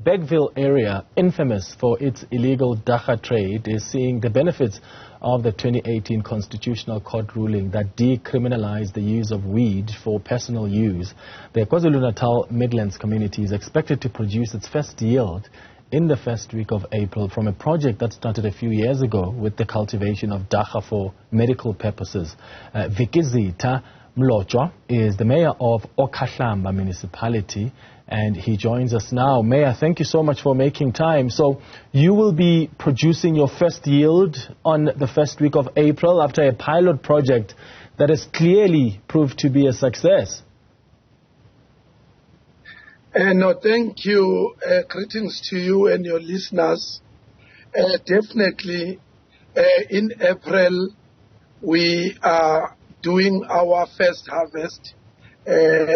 Bergville area, infamous for its illegal dagga trade, is seeing the benefits of the 2018 Constitutional Court ruling that decriminalized the use of weed for personal use. The KwaZulu-Natal Midlands community is expected to produce its first yield in the first week of April from a project that started a few years ago with the cultivation of dagga for medical purposes. Vikizitha Mlotshwa is the mayor of Okhahlamba Municipality, and he joins us now. Mayor, thank you so much for making time. So you will be producing your first yield on the first week of April after a pilot project that has clearly proved to be a success. No, thank you. Greetings to you and your listeners. Definitely, in April, we are doing our first harvest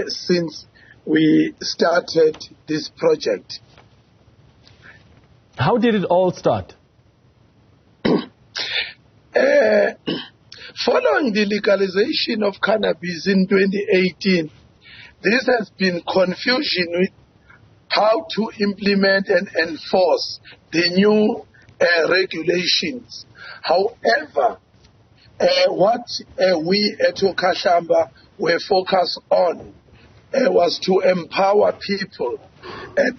since we started this project. How did it all start? Following the legalization of cannabis in 2018, this has been confusion with how to implement and enforce the new regulations. However, what we at Okhahlamba were focused on was to empower people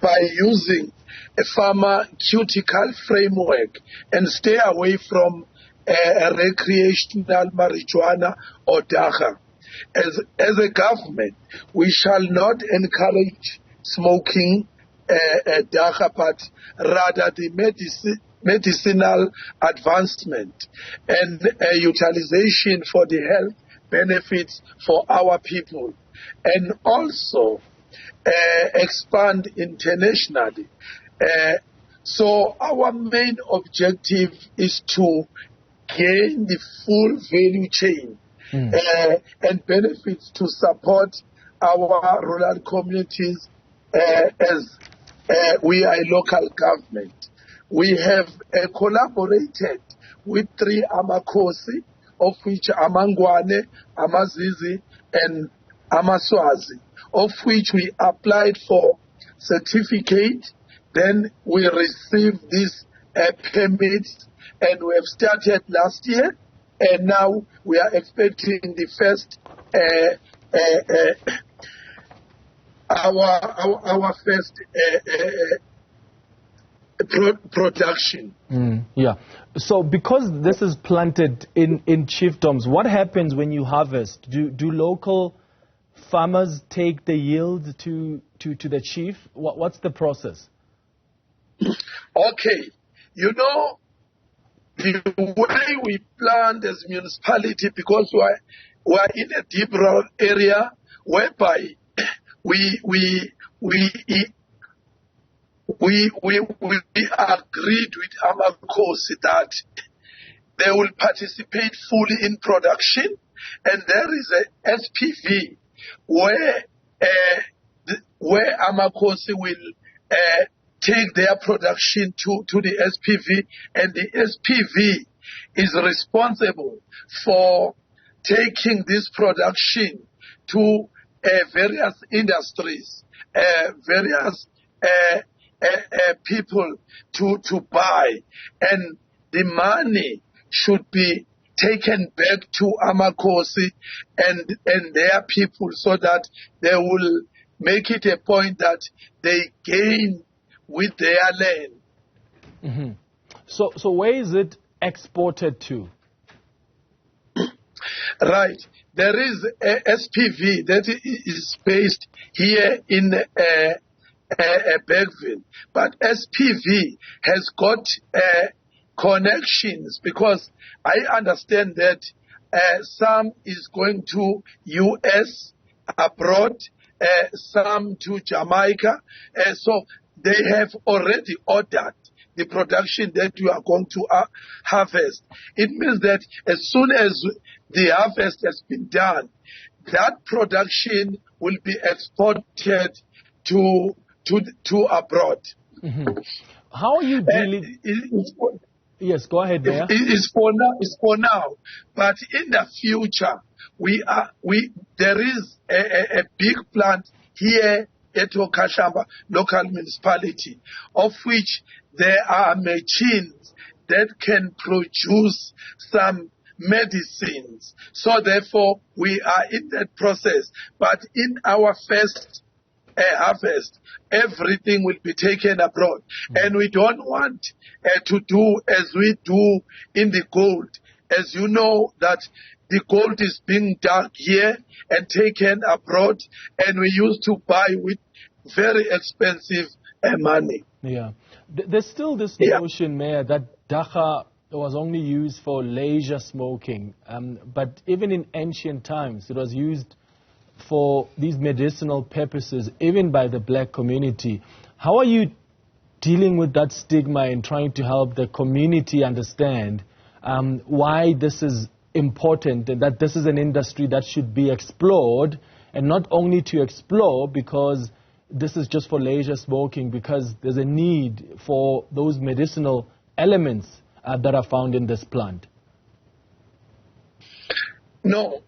by using a pharmaceutical framework and stay away from recreational marijuana or dagga. As a government, we shall not encourage smoking dagga, but rather the medicinal advancement and utilization for the health benefits for our people, and also expand internationally. So our main objective is to gain the full value chain and benefits to support our rural communities as we are a local government. We have collaborated with 3 Amakhosi, of which Amangwane, Amazizi, and Amaswazi, of which we applied for certificate. Then we received these permits, and we have started last year, and now we are expecting the first our first production. Yeah. So because this is planted in chiefdoms, what happens when you harvest? Do local farmers take the yield to the chief? What's the process? Okay. You know, the way we plant as municipality, because we are in a deep rural area whereby we agreed with Amakhosi that they will participate fully in production, and there is a SPV where Amakhosi will take their production to the SPV, and the SPV is responsible for taking this production to various industries, various people to buy, and the money should be taken back to Amakhosi and their people, so that they will make it a point that they gain with their land. So where is it exported to? Right. There is a SPV that is based here in Bergville, but SPV has got connections, because I understand that some is going to US abroad, some to Jamaica, so they have already ordered the production that you are going to harvest. It means that as soon as the harvest has been done, that production will be exported to abroad. How are you dealing? Yes, go ahead, Mayor. It's for now, but in the future, there is a big plant here at Okhahlamba local municipality, of which there are machines that can produce some medicines. So therefore, we are in that process. But in our first harvest, everything will be taken abroad. And we don't want to do as we do in the gold. As you know, that the gold is being dug here and taken abroad, and we used to buy with very expensive money. Yeah. There's still this notion, Mayor, that dagga was only used for leisure smoking. But even in ancient times, it was used for these medicinal purposes, even by the black community. How are you dealing with that stigma and trying to help the community understand why this is important and that this is an industry that should be explored, and not only to explore because this is just for leisure smoking, because there's a need for those medicinal elements that are found in this plant? No.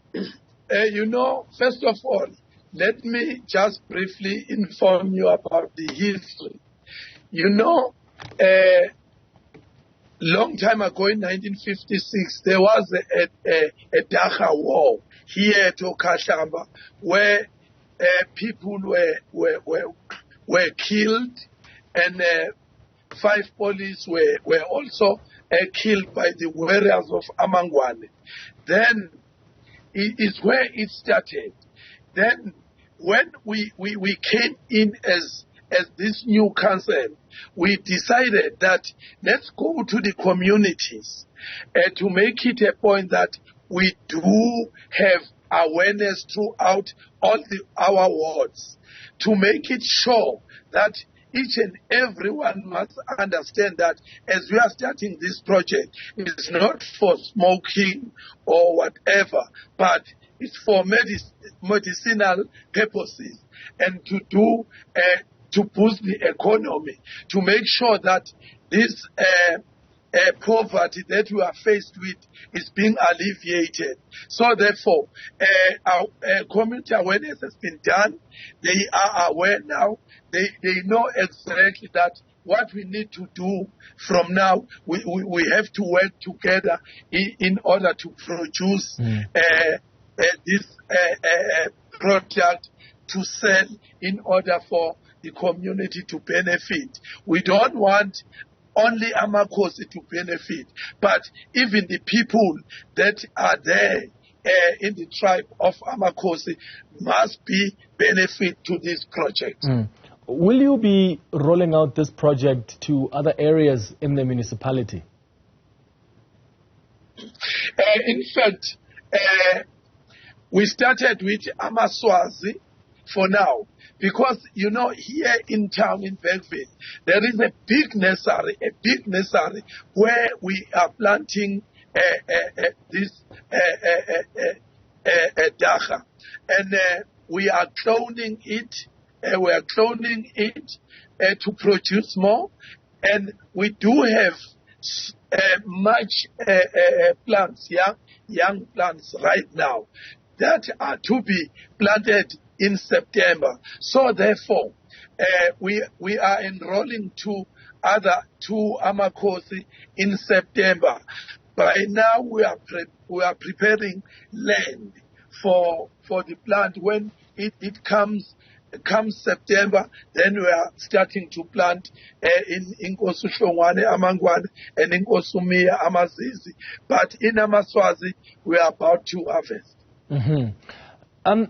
First of all, let me just briefly inform you about the history. Long time ago in 1956, there was a dagga war here at Okhahlamba where people were killed, and 5 police were also killed by the warriors of Amangwane. Then it is where it started. Then when we came in as this new council, we decided that let's go to the communities to make it a point that we do have awareness throughout all our wards, to make it sure that each and everyone must understand that as we are starting this project, it is not for smoking or whatever, but it's for medicinal purposes, and to boost the economy, to make sure that this poverty that we are faced with is being alleviated. So therefore, our community awareness has been done. They are aware now. They know exactly that what we need to do from now, we have to work together in order to produce this product to sell in order for the community to benefit. We don't want only Amakhosi to benefit, but even the people that are there in the tribe of Amakhosi must be benefit to this project. Will you be rolling out this project to other areas in the municipality? In fact, we started with Amaswazi for now, because here in town in Bergville there is a big nursery where we are planting this dagga, and we are cloning it. To produce more, and we do have much plants, young plants right now that are to be planted in September. So therefore, we are enrolling two Amakhosi in September. By now, we are preparing land for the plant. When it comes September, then we are starting to plant in Nkosuhlongwane, Amangwane, and in Nkosumia, Amazizi. But in Amaswazi, we are about to harvest.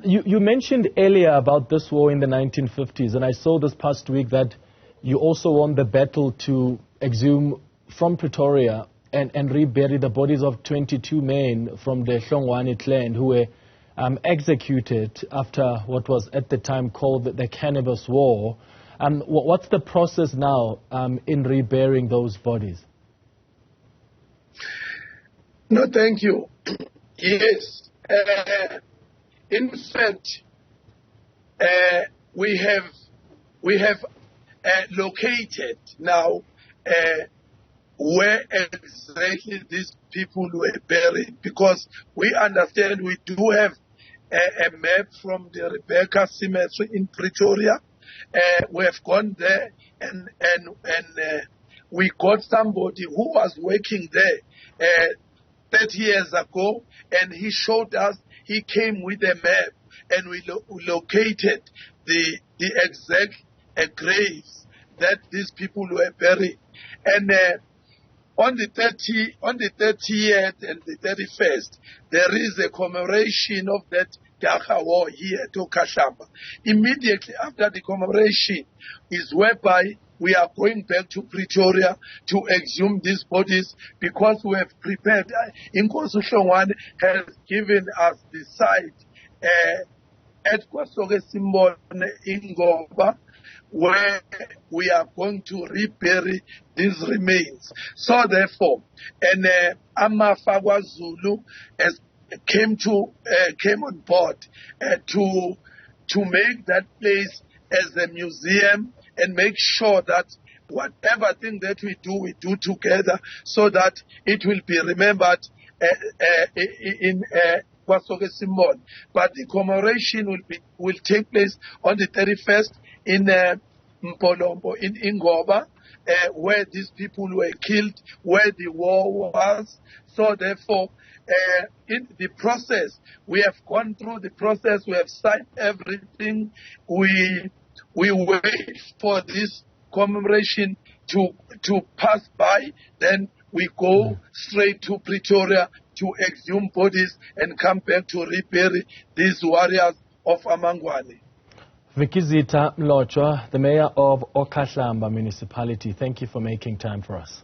You mentioned earlier about this war in the 1950s, and I saw this past week that you also won the battle to exhume from Pretoria and rebury the bodies of 22 men from the Hlongwane clan who were executed after what was at the time called the Cannabis War. What's the process now in reburying those bodies? No, thank you. Yes. In fact, we have located now where exactly these people were buried, because we understand we do have a map from the Rebecca Cemetery in Pretoria, we have gone there and we got somebody who was working there 30 years ago, and he showed us, he came with a map, and we located the exact graves that these people were buried. And on the 30th and the 31st, there is a commemoration of that dagga war here at Okhahlamba. Immediately after the commemoration is whereby we are going back to Pretoria to exhume these bodies, because we have prepared. Inkosi Hlongwane has given us the site at Kwasoke Simbone in Ngoba, where we are going to rebury these remains. So therefore, and Amafa KwaZulu has came on board to make that place as a museum, and make sure that whatever thing that we do together, so that it will be remembered in Kwasoke Simbone. But the commemoration will take place on the 31st in Mpolombo, in Ngoba, where these people were killed, where the war was. So therefore, in the process, we have gone through the process, we have signed everything. We wait for this commemoration to pass by, then we go straight to Pretoria to exhume bodies and come back to rebury these warriors of Amangwane. Vikizitha Mlotshwa, the Mayor of Okhahlamba Municipality, thank you for making time for us.